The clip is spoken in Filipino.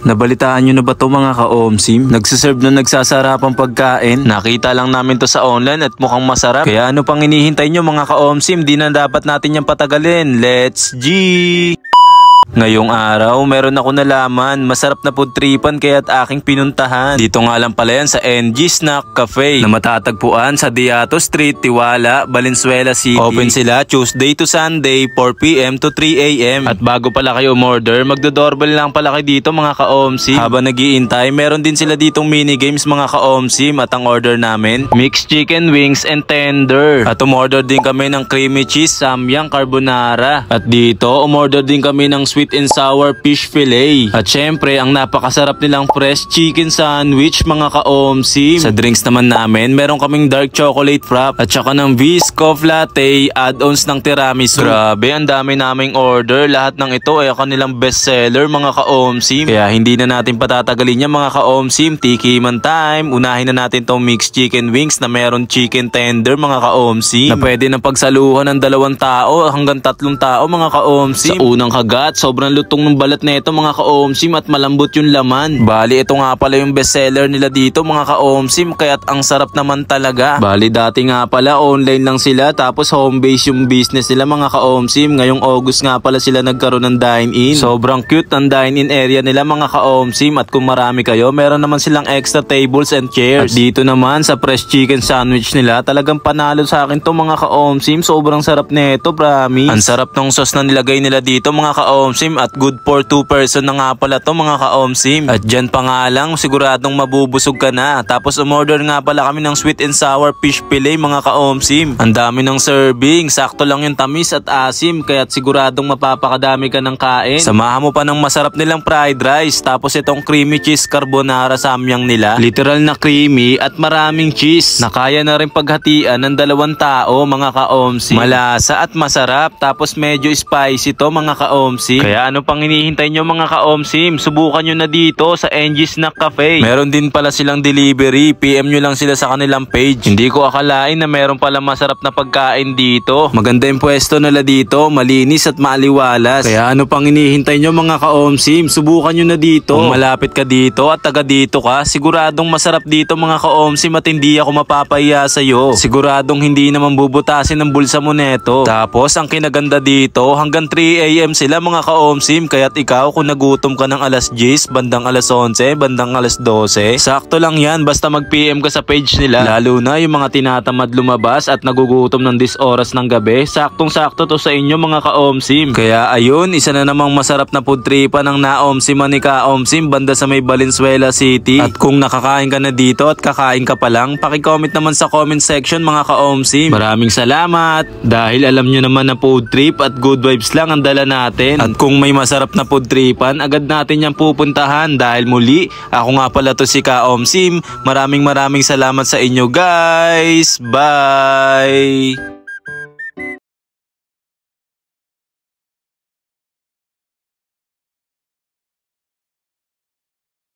Nabalitaan nyo na ba to mga ka-OMSIM? Nagsiserve na nagsasarapang pagkain. Nakita lang namin to sa online at mukhang masarap. Kaya ano pang hinihintay nyo mga ka-OMSIM? Di na dapat natin yung patagalin. Let's G! Ngayong araw, meron ako nalaman. Masarap na food tripan kaya't aking pinuntahan. Dito nga lang pala yan sa NG Snack Cafe na matatagpuan sa Diato Street, Tiwala, Valenzuela City. Open sila Tuesday to Sunday, 4 PM to 3 AM. At bago pala kayo umorder, magdo-doorbell lang pala kayo dito mga ka-OMSIM. Habang nag-iintay, meron din sila ditong mini games mga ka-OMSIM. At ang order namin, mixed chicken wings and tender. At umorder din kami ng creamy cheese samyang carbonara. At dito, umorder din kami ng sweet and sour fish fillet. At syempre, ang napakasarap nilang fresh chicken sandwich mga ka-OMSIM. Sa drinks naman namin, meron kaming dark chocolate frap at saka ng Biscoff latte, add-ons ng tiramisu. Grabe, ang dami naming order. Lahat ng ito ay kanilang bestseller mga ka-OMSIM. Kaya hindi na natin patatagalin yan mga ka-OMSIM. Tikiman time. Unahin na natin tong mixed chicken wings na meron chicken tender mga ka-OMSIM. Na pwede na pagsaluhan ng 2 tao hanggang 3 tao mga ka-OMSIM. Sa unang kagat, sobrang lutong ng balat nito mga ka-OMSIM at malambot yung laman. Bali, ito nga pala yung bestseller nila dito mga ka-OMSIM, kaya't ang sarap naman talaga. Bali, dati nga pala online lang sila tapos home base yung business nila mga ka-OMSIM. Ngayong August nga pala sila nagkaroon ng dine-in. Sobrang cute ang dine-in area nila mga ka-OMSIM at kung marami kayo, meron naman silang extra tables and chairs. At dito naman sa fresh chicken sandwich nila, talagang panalo sa akin to mga ka-OMSIM. Sobrang sarap nito, promise. Ang sarap ng sauce na nilagay nila dito mga ka-OMSIM at good for 2 person na nga pala to mga ka-OMSIM. At dyan pa nga lang, siguradong mabubusog ka na. Tapos umorder nga pala kami ng sweet and sour fish fillet mga ka-OMSIM. Ang dami ng serving, sakto lang yung tamis at asim, kaya't siguradong mapapakadami ka ng kain. Samahan mo pa ng masarap nilang fried rice, tapos itong creamy cheese carbonara samyang nila. Literal na creamy at maraming cheese na kaya na rin paghatian ng 2 tao mga ka-OMSIM. Malasa at masarap, tapos medyo spicy to mga ka-OMSIM. Kaya ano pang hinihintay nyo mga ka-OMSIM? Subukan nyo na dito sa NG Snack Cafe. Meron din pala silang delivery. PM nyo lang sila sa kanilang page. Hindi ko akalain na meron pala masarap na pagkain dito. Maganda yung pwesto nila dito, malinis at maaliwalas. Kaya ano pang hinihintay nyo mga ka-OMSIM? Subukan nyo na dito. Kung malapit ka dito at taga dito ka, siguradong masarap dito mga ka-OMSIM at hindi ako mapapahiya sa'yo. Siguradong hindi naman bubutasin ng bulsa mo neto. Tapos ang kinaganda dito, hanggang 3 AM sila mga ka-OMSIM, kaya't ikaw kung nagutom ka ng alas 10, bandang alas 11, bandang alas 12, sakto lang yan basta mag-PM ka sa page nila. Lalo na yung mga tinatamad lumabas at nagugutom ng 10 oras ng gabi, saktong-sakto to sa inyo mga ka-OMSIM. Kaya ayun, isa na namang masarap na food tripan ng na-OMSIM ni ka-OMSIM banda sa may Valenzuela City. At kung nakakain ka na dito at kakain ka pa lang, paki-comment naman sa comment section mga ka-OMSIM. Maraming salamat dahil alam nyo naman na food trip at good vibes lang ang dala natin. At kung may masarap na food tripan, agad natin yang pupuntahan dahil muli, ako nga pala to si ka-OMSIM. Maraming salamat sa inyo guys. Bye!